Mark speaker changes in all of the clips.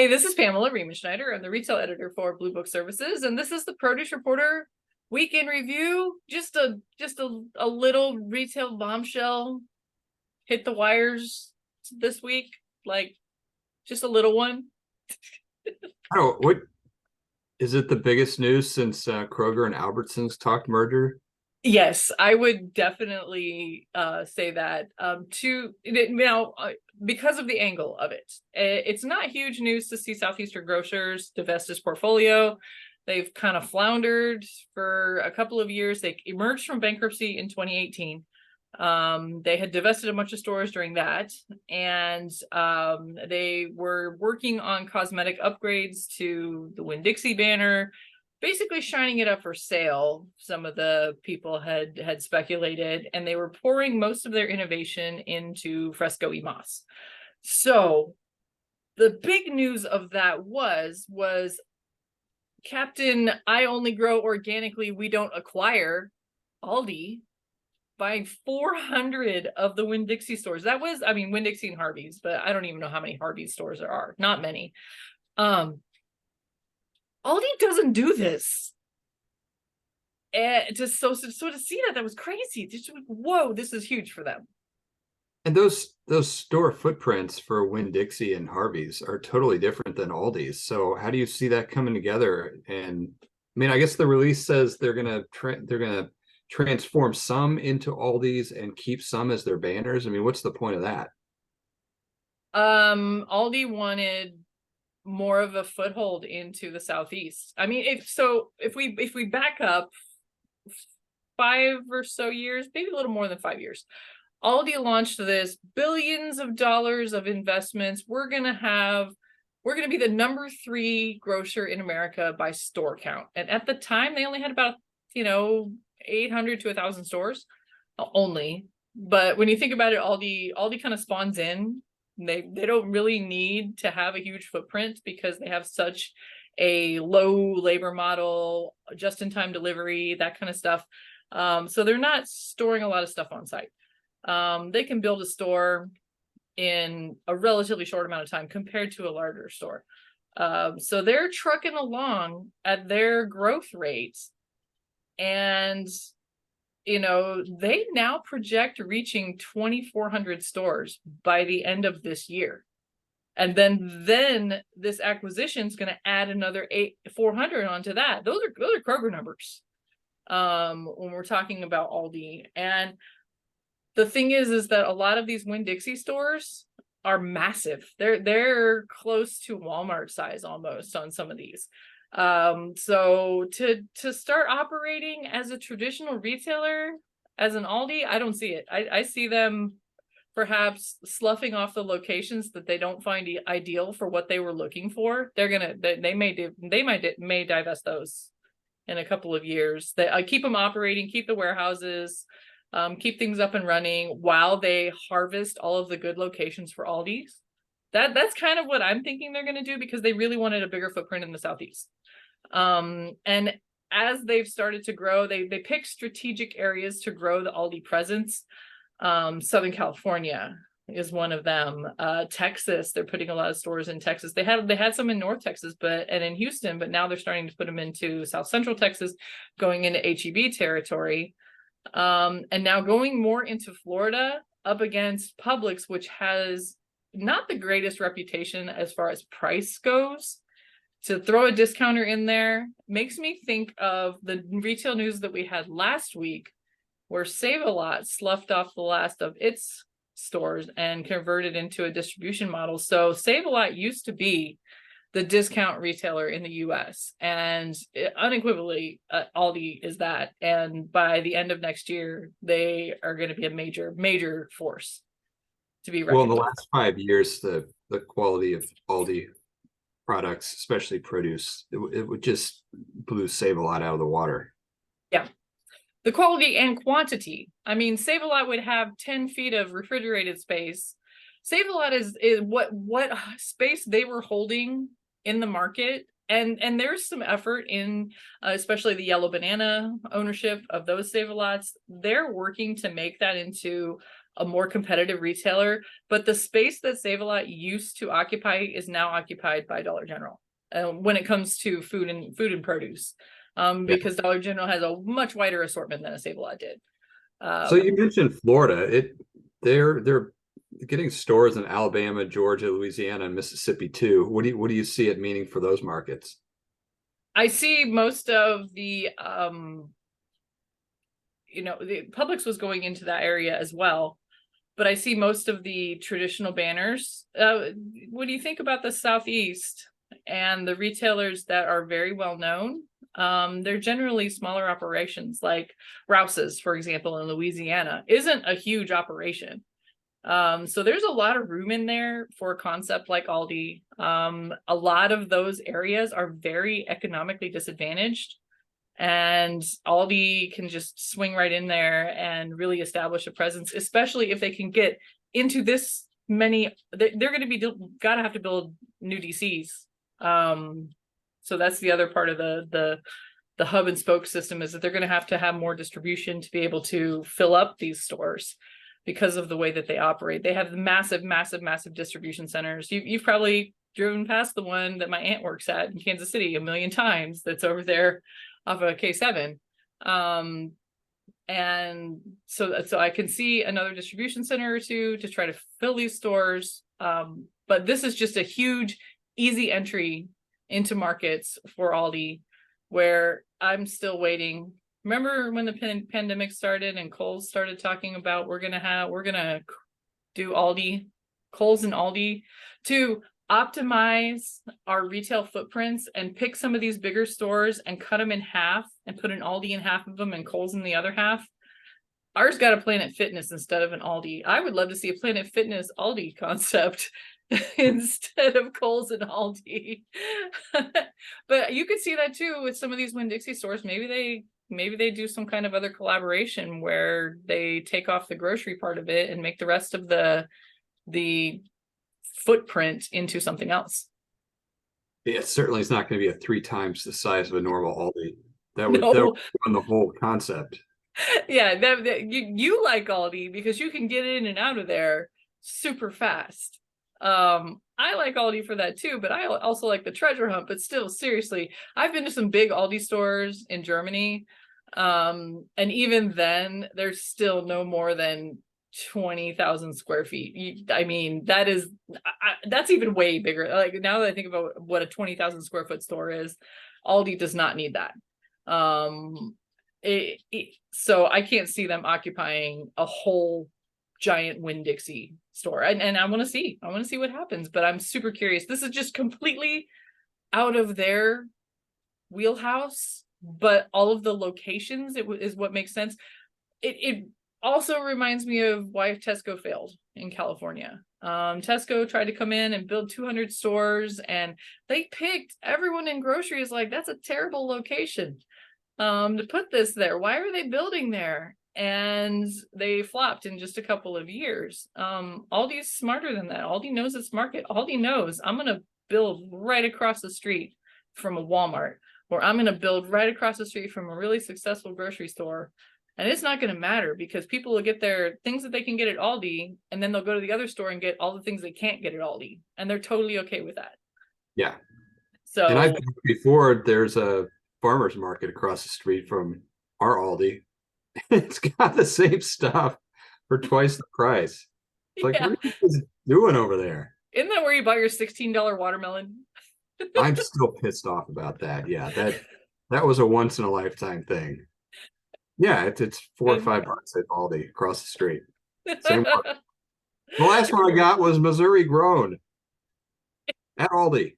Speaker 1: Hey, this is Pamela Riemenschneider. I'm the retail editor for Blue Book Services, and this is the Produce Reporter Week in Review. Just a little retail bombshell hit the wires this week, like just a little one.
Speaker 2: Oh, what is it? The biggest news since Kroger and Albertsons talked merger?
Speaker 1: Yes, I would definitely say that. Because of the angle of it, it's not huge news to see Southeastern Grocers divest its portfolio. They've kind of floundered for a couple of years. They emerged from bankruptcy in 2018. They had divested a bunch of stores during that, and they were working on cosmetic upgrades to the Winn-Dixie banner, basically shining it up for sale. Some of the people had speculated, and they were pouring most of their innovation into Fresco y Mas. So the big news of that was Captain I only grow organically, we don't acquire, Aldi, buying 400 of the Winn-Dixie stores. That was, I mean, Winn-Dixie and Harvey's, but I don't even know how many Harvey's stores there are. Not many. Aldi doesn't do this. And just so to see that was crazy. Just whoa, this is huge for them.
Speaker 2: And those store footprints for Winn-Dixie and Harvey's are totally different than Aldi's. So how do you see that coming together? And I mean, I guess the release says they're gonna transform some into Aldi's and keep some as their banners. I mean, what's the point of that?
Speaker 1: Aldi wanted more of a foothold into the Southeast. I mean, if we back up 5 or so years, maybe a little more than 5 years, Aldi launched this billions of dollars of investments. We're gonna be the number 3 grocer in America by store count. And at the time, they only had about 800 to 1,000 stores only. But when you think about it, Aldi kind of spawns in. They don't really need to have a huge footprint because they have such a low labor model, just-in-time delivery, that kind of stuff. So they're not storing a lot of stuff on site. They can build a store in a relatively short amount of time compared to a larger store. So they're trucking along at their growth rates. And they now project reaching 2,400 stores by the end of this year. And then this acquisition is going to add another 400 onto that. Those are Kroger numbers when we're talking about Aldi. And the thing is that a lot of these Winn-Dixie stores are massive. They're close to Walmart size almost on some of these. So to start operating as a traditional retailer, as an Aldi, I don't see it. I see them perhaps sloughing off the locations that they don't find ideal for what they were looking for. They may divest those in a couple of years. They keep them operating, keep the warehouses, keep things up and running while they harvest all of the good locations for Aldi's. That's kind of what I'm thinking they're going to do, because they really wanted a bigger footprint in the Southeast. And as they've started to grow, they pick strategic areas to grow the Aldi presence. Southern California is one of them. Texas, they're putting a lot of stores in Texas. They had some in North Texas, and in Houston, but now they're starting to put them into South Central Texas, going into HEB territory. And now going more into Florida, up against Publix, which has not the greatest reputation as far as price goes. To throw a discounter in there makes me think of the retail news that we had last week, where Save-A-Lot sloughed off the last of its stores and converted into a distribution model. So Save-A-Lot used to be the discount retailer in the US, and unequivocally Aldi is that. And by the end of next year, they are going to be a major force to be reckoned
Speaker 2: Well, in the
Speaker 1: with.
Speaker 2: last 5 years, the quality of Aldi products, especially produce, it would just blew Save-A-Lot out of the water.
Speaker 1: Yeah. The quality and quantity. I mean, Save-A-Lot would have 10 feet of refrigerated space. Save-A-Lot is what space they were holding in the market. And there's some effort in, especially the Yellow Banana ownership of those Save-A-Lots. They're working to make that into a more competitive retailer, but the space that Save-A-Lot used to occupy is now occupied by Dollar General when it comes to food and produce, because Dollar General has a much wider assortment than a Save-A-Lot did.
Speaker 2: So you mentioned Florida. They're getting stores in Alabama, Georgia, Louisiana, and Mississippi too. What do you see it meaning for those markets?
Speaker 1: I see most of the the Publix was going into that area as well, but I see most of the traditional banners. What do you think about the Southeast and the retailers that are very well known? They're generally smaller operations, like Rouse's, for example, in Louisiana, isn't a huge operation. So there's a lot of room in there for a concept like Aldi. A lot of those areas are very economically disadvantaged, and Aldi can just swing right in there and really establish a presence, especially if they can get into this many. They're going to be gotta have to build new DCs. So that's the other part of the hub and spoke system, is that they're going to have more distribution to be able to fill up these stores because of the way that they operate. They have massive distribution centers. You've probably driven past the one that my aunt works at in Kansas City a million times. That's over there off of K7. And so I can see another distribution center or two to try to fill these stores. But this is just a huge, easy entry into markets for Aldi, where I'm still waiting. Remember when the pandemic started and Kohl's started talking about we're gonna do Aldi, Kohl's and Aldi to optimize our retail footprints and pick some of these bigger stores and cut them in half and put an Aldi in half of them and Kohl's in the other half. Ours got a Planet Fitness instead of an Aldi. I would love to see a Planet Fitness Aldi concept instead of Kohl's and Aldi. But you could see that too with some of these Winn-Dixie stores. Maybe they do some kind of other collaboration where they take off the grocery part of it and make the rest of the footprint into something else.
Speaker 2: Yeah, certainly it's not going to be a 3 times the size of a normal Aldi. That would
Speaker 1: No.
Speaker 2: ruin the whole concept.
Speaker 1: Yeah, you like Aldi because you can get in and out of there super fast. I like Aldi for that too, but I also like the treasure hunt. But still, seriously, I've been to some big Aldi stores in Germany, and even then, there's still no more than 20,000 square feet. I mean, that's even way bigger. Like, now that I think about what a 20,000 square foot store is, Aldi does not need that. So I can't see them occupying a whole giant Winn-Dixie store, and I want to see what happens, but I'm super curious. This is just completely out of their wheelhouse, but all of the locations is what makes sense. It also reminds me of why Tesco failed in California. Tesco tried to come in and build 200 stores, and they picked, everyone in grocery is like, that's a terrible location to put this there. Why are they building there? And they flopped in just a couple of years. Aldi's smarter than that. Aldi knows its market. Aldi knows, I'm going to build right across the street from a Walmart, or I'm going to build right across the street from a really successful grocery store. And it's not going to matter, because people will get their things that they can get at Aldi, and then they'll go to the other store and get all the things they can't get at Aldi. And they're totally okay with that.
Speaker 2: Yeah.
Speaker 1: So,
Speaker 2: and I've been before, there's a farmer's market across the street from our Aldi. It's got the same stuff for twice the price. It's like, what are you guys doing over there?
Speaker 1: Isn't that where you bought your $16 watermelon?
Speaker 2: I'm still pissed off about that. Yeah, that was a once in a lifetime thing. Yeah, it's $4 or $5 at Aldi across the street. Same one. The last one I got was Missouri grown at Aldi.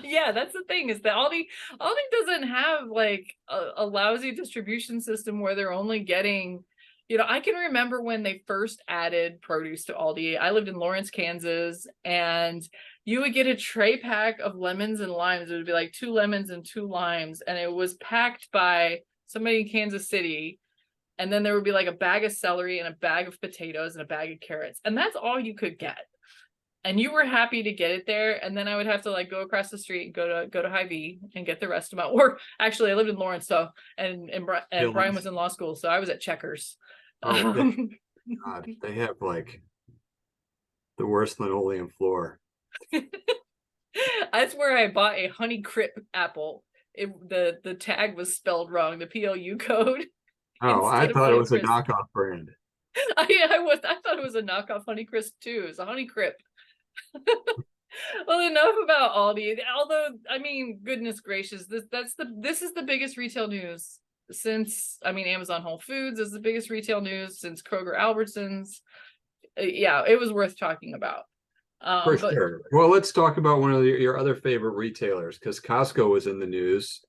Speaker 1: Yeah, that's the thing, is that Aldi doesn't have like a lousy distribution system where they're only getting, I can remember when they first added produce to Aldi. I lived in Lawrence, Kansas, and you would get a tray pack of lemons and limes. It would be like 2 lemons and 2 limes, and it was packed by somebody in Kansas City. And then there would be like a bag of celery and a bag of potatoes and a bag of carrots, and that's all you could get. And you were happy to get it there. And then I would have to like go across the street and go to Hy-Vee and get the rest of my, or actually I lived in Lawrence, so and Brian was in law school, so I was at Checkers.
Speaker 2: Oh, God, they have like the worst linoleum floor.
Speaker 1: That's where I bought a Honey Crip apple. The tag was spelled wrong, the PLU code
Speaker 2: Oh, I
Speaker 1: instead of
Speaker 2: thought it was a
Speaker 1: Honeycrisp.
Speaker 2: knockoff brand.
Speaker 1: I thought it was a knockoff Honeycrisp too. It's a Honey Crip. Well, enough about Aldi. Although, I mean, goodness gracious, this is the biggest retail news since, I mean, Amazon Whole Foods is the biggest retail news since Kroger Albertsons. Yeah, it was worth talking about.
Speaker 2: For
Speaker 1: But
Speaker 2: sure. Well, let's talk about one of your other favorite retailers because Costco was in the news.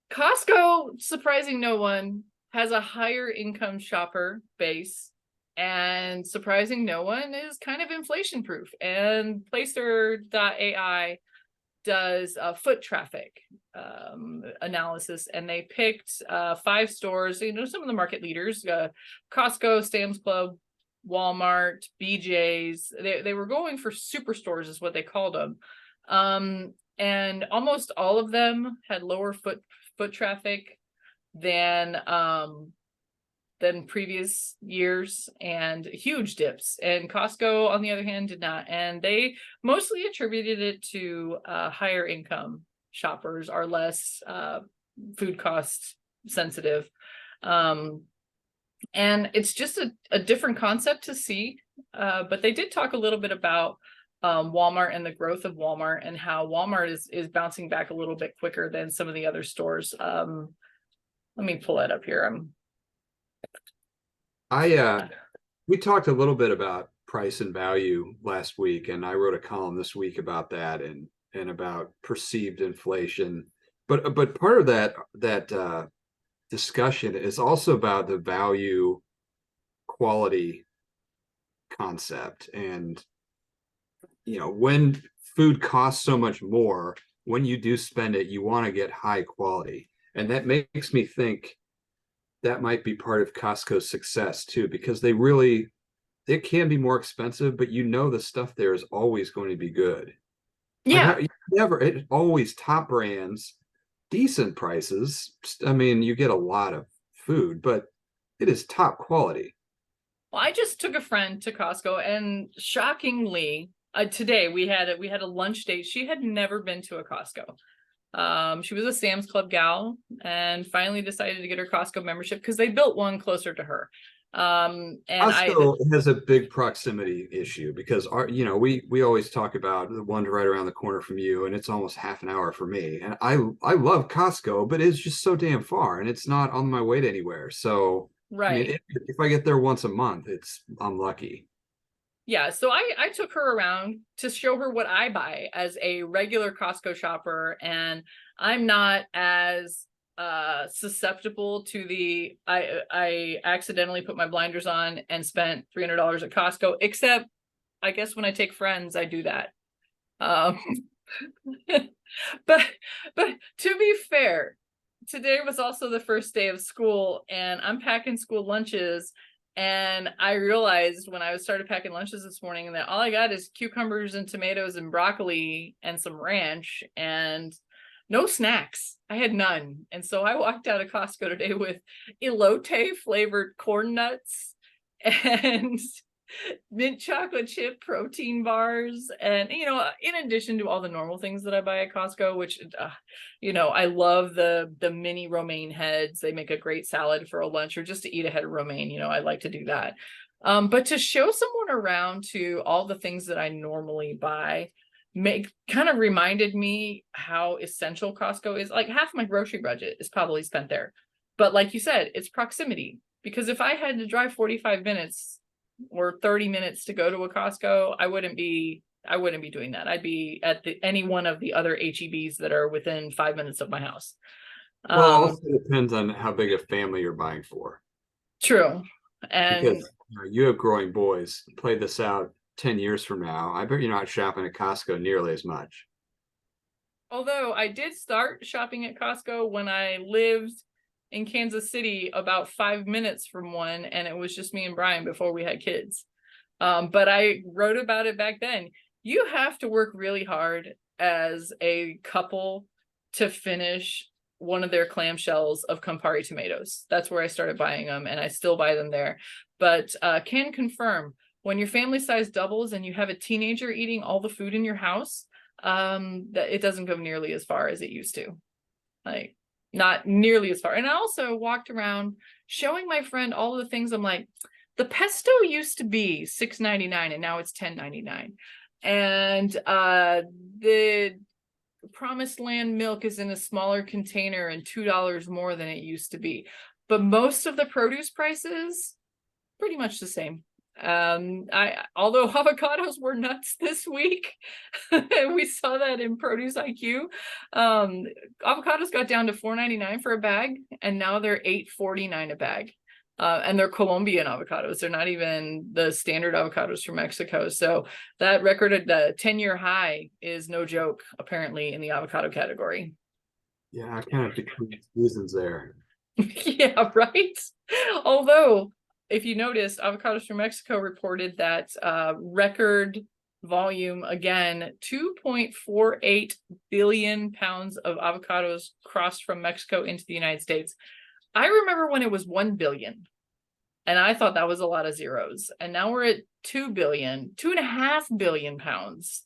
Speaker 1: Costco, surprising no one, has a higher income shopper base, and surprising no one, is kind of inflation proof. And Placer.ai does foot traffic analysis, and they picked 5 stores, you know, some of the market leaders, Costco, Sam's Club, Walmart, BJ's. They were going for superstores is what they called them. And almost all of them had lower foot traffic than previous years, and huge dips. And Costco, on the other hand, did not. And they mostly attributed it to higher income shoppers are less food cost sensitive. And it's just a different concept to see. But they did talk a little bit about Walmart and the growth of Walmart, and how Walmart is bouncing back a little bit quicker than some of the other stores. Let me pull that up here.
Speaker 2: We talked a little bit about price and value last week, and I wrote a column this week about that and about perceived inflation. But part of that discussion is also about the value quality concept. And you know, when food costs so much more, when you do spend it, you want to get high quality. And that makes me think that might be part of Costco's success too, because it can be more expensive, but you know the stuff there is always going to be good.
Speaker 1: Yeah.
Speaker 2: It always top brands, decent prices. I mean, you get a lot of food, but it is top quality.
Speaker 1: Well, I just took a friend to Costco, and shockingly, today we had a lunch date. She had never been to a Costco. She was a Sam's Club gal, and finally decided to get her Costco membership because they built one closer to her. And
Speaker 2: Costco has a big proximity issue because we always talk about the one right around the corner from you, and it's almost half an hour for me. And I love Costco, but it's just so damn far, and it's not on my way to anywhere. So I mean,
Speaker 1: right.
Speaker 2: if I get there once a month, I'm lucky.
Speaker 1: Yeah, so I took her around to show her what I buy as a regular Costco shopper, and I'm not as susceptible to I accidentally put my blinders on and spent $300 at Costco, except I guess when I take friends, I do that. Um, but to be fair, today was also the first day of school, and I'm packing school lunches. And I realized when I started packing lunches this morning that all I got is cucumbers and tomatoes and broccoli and some ranch and no snacks. I had none. And so I walked out of Costco today with elote flavored corn nuts and mint chocolate chip protein bars, and in addition to all the normal things that I buy at Costco, which I love the mini romaine heads. They make a great salad for a lunch, or just to eat a head of romaine. I like to do that. But to show someone around to all the things that I normally buy kind of reminded me how essential Costco is. Like, half my grocery budget is probably spent there. But like you said, it's proximity, because if I had to drive 45 minutes or 30 minutes to go to a Costco, I wouldn't be doing that. I'd be at any one of the other HEBs that are within 5 minutes of my house.
Speaker 2: Well, it also depends on how big a family you're buying for.
Speaker 1: True. And
Speaker 2: because you have growing boys. Play this out 10 years from now, I bet you're not shopping at Costco nearly as much.
Speaker 1: Although I did start shopping at Costco when I lived in Kansas City, about 5 minutes from one, and it was just me and Brian before we had kids. But I wrote about it back then. You have to work really hard as a couple to finish one of their clamshells of Campari tomatoes. That's where I started buying them, and I still buy them there. But can confirm, when your family size doubles and you have a teenager eating all the food in your house, that it doesn't go nearly as far as it used to. Like, not nearly as far. And I also walked around showing my friend all of the things. I'm like, the pesto used to be $6.99 and now it's $10.99. And the Promised Land milk is in a smaller container and $2 more than it used to be. But most of the produce prices, pretty much the same. Although avocados were nuts this week, we saw that in Produce IQ. Avocados got down to $4.99 for a bag, and now they're $8.49 a bag. And they're Colombian avocados. They're not even the standard avocados from Mexico. So that recorded the 10-year high is no joke, apparently, in the avocado category.
Speaker 2: Yeah, I kind of decreased seasons there.
Speaker 1: Yeah, right. Although, if you noticed, Avocados from Mexico reported that record volume again, 2.48 billion pounds of avocados crossed from Mexico into the United States. I remember when it was 1 billion, and I thought that was a lot of zeros. And now we're at 2 billion, 2.5 billion pounds.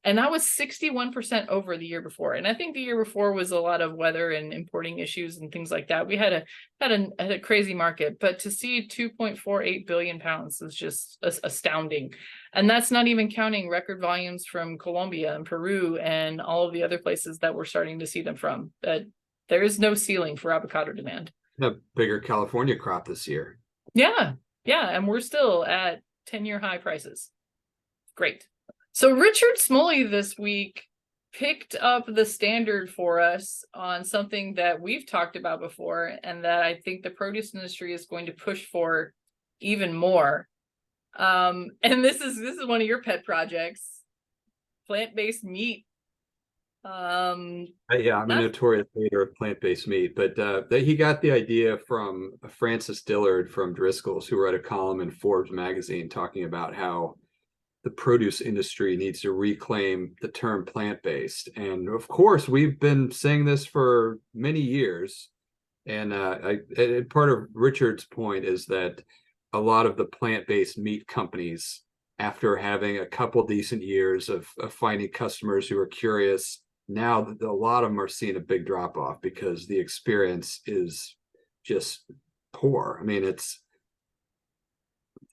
Speaker 1: And that was 61% over the year before. And I think the year before was a lot of weather and importing issues and things like that. We had a crazy market, but to see 2.48 billion pounds is just astounding. And that's not even counting record volumes from Colombia and Peru and all of the other places that we're starting to see them from. That there is no ceiling for avocado demand.
Speaker 2: A bigger California crop this year.
Speaker 1: Yeah. And we're still at 10-year high prices. Great. So Richard Smalley this week picked up the standard for us on something that we've talked about before, and that I think the produce industry is going to push for even more. And this is one of your pet projects, plant-based meat.
Speaker 2: Yeah, I'm a notorious hater of plant-based meat, but he got the idea from Francis Dillard from Driscoll's, who wrote a column in Forbes magazine talking about how the produce industry needs to reclaim the term plant-based. And of course, we've been saying this for many years. And part of Richard's point is that a lot of the plant-based meat companies, after having a couple decent years of finding customers who are curious, now a lot of them are seeing a big drop off because the experience is just poor. I mean,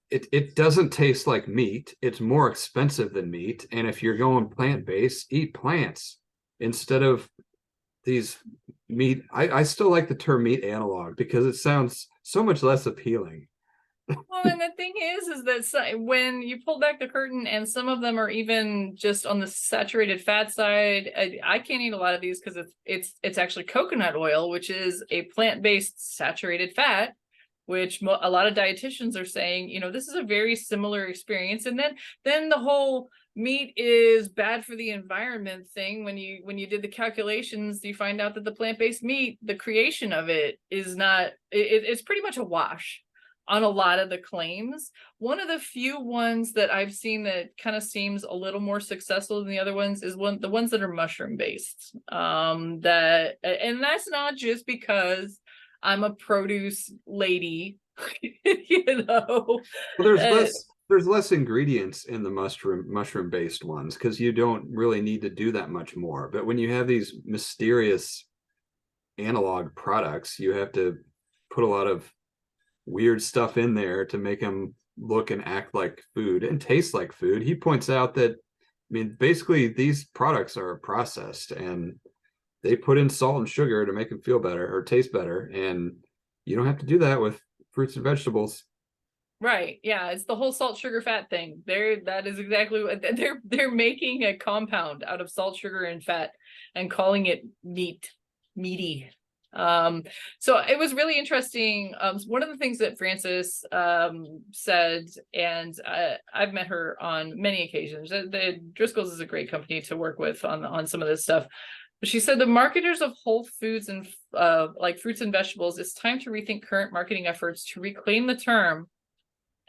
Speaker 2: it doesn't taste like meat. It's more expensive than meat. And if you're going plant-based, eat plants instead of these meat. I still like the term meat analog because it sounds so much less appealing.
Speaker 1: Well, and the thing is that when you pull back the curtain, and some of them are even just on the saturated fat side, I can't eat a lot of these because it's actually coconut oil, which is a plant-based saturated fat, which a lot of dietitians are saying, this is a very similar experience. And then the whole meat is bad for the environment thing. When you did the calculations, you find out that the plant-based meat, the creation of it is not, it's pretty much a wash on a lot of the claims. One of the few ones that I've seen that kind of seems a little more successful than the other ones is the ones that are mushroom based. And that's not just because I'm a produce lady,
Speaker 2: Well, there's less ingredients in the mushroom based ones because you don't really need to do that much more. But when you have these mysterious analog products, you have to put a lot of weird stuff in there to make them look and act like food and taste like food. He points out that, basically these products are processed and they put in salt and sugar to make them feel better or taste better. And you don't have to do that with fruits and vegetables.
Speaker 1: Right. Yeah. It's the whole salt, sugar, fat thing. That is exactly what they're making a compound out of salt, sugar, and fat and calling it meaty. So it was really interesting. One of the things that Frances said, and I've met her on many occasions, the Driscoll's is a great company to work with on some of this stuff. But she said the marketers of whole foods and like fruits and vegetables, it's time to rethink current marketing efforts to reclaim the term.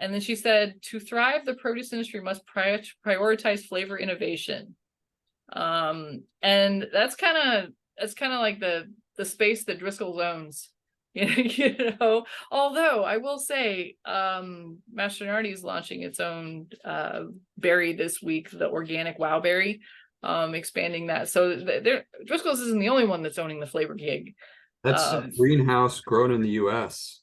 Speaker 1: And then she said, to thrive, the produce industry must prioritize flavor innovation. And that's kind of like the the space that Driscoll's owns. You know, although I will say, Mastronardi is launching its own berry this week, the organic Wowberry, expanding that. So Driscoll's isn't the only one that's owning the flavor gig.
Speaker 2: That's greenhouse grown in the US.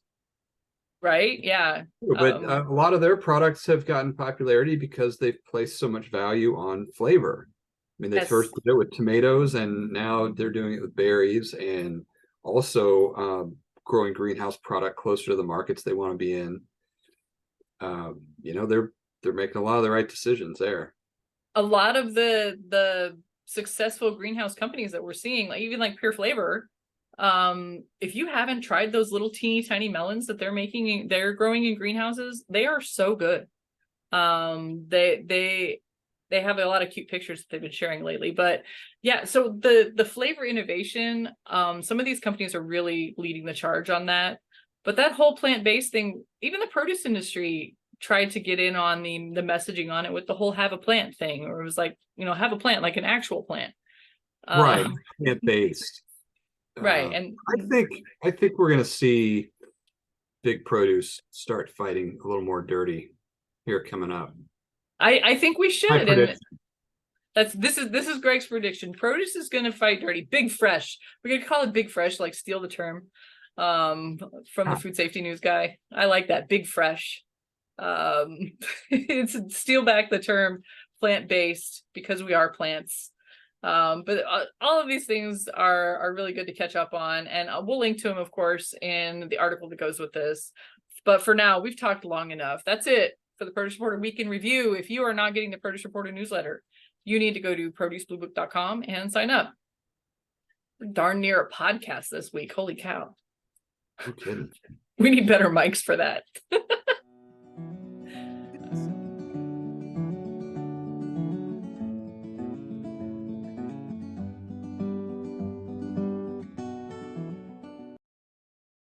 Speaker 1: Right? Yeah.
Speaker 2: But a lot of their products have gotten popularity because they've placed so much value on flavor. I mean, they
Speaker 1: Yes.
Speaker 2: first did it with tomatoes, and now they're doing it with berries, and also growing greenhouse product closer to the markets they want to be in. You know, they're making a lot of the right decisions there.
Speaker 1: A lot of the successful greenhouse companies that we're seeing, like even like Pure Flavor, if you haven't tried those little teeny tiny melons that they're growing in greenhouses, they are so good. They have a lot of cute pictures that they've been sharing lately. But yeah, so the flavor innovation, some of these companies are really leading the charge on that. But that whole plant-based thing, even the produce industry tried to get in on the messaging on it with the whole have a plant thing, or it was like, you know, have a plant like an actual plant.
Speaker 2: Right, plant-based.
Speaker 1: Right. And
Speaker 2: I think we're gonna see big produce start fighting a little more dirty here coming up.
Speaker 1: I think we
Speaker 2: My
Speaker 1: should, and
Speaker 2: prediction.
Speaker 1: this is Greg's prediction. Produce is going to fight dirty. Big Fresh. We're going to call it Big Fresh, like steal the term from the food safety news guy. I like that. Big Fresh. It's steal back the term plant-based because we are plants. But all of these things are really good to catch up on, and we'll link to them, of course, in the article that goes with this. But for now, we've talked long enough. That's it for the Produce Reporter Week in Review. If you are not getting the Produce Reporter newsletter, you need to go to producebluebook.com and sign up. We're darn near a podcast this week. Holy cow.
Speaker 2: No kidding.
Speaker 1: We need better mics for that.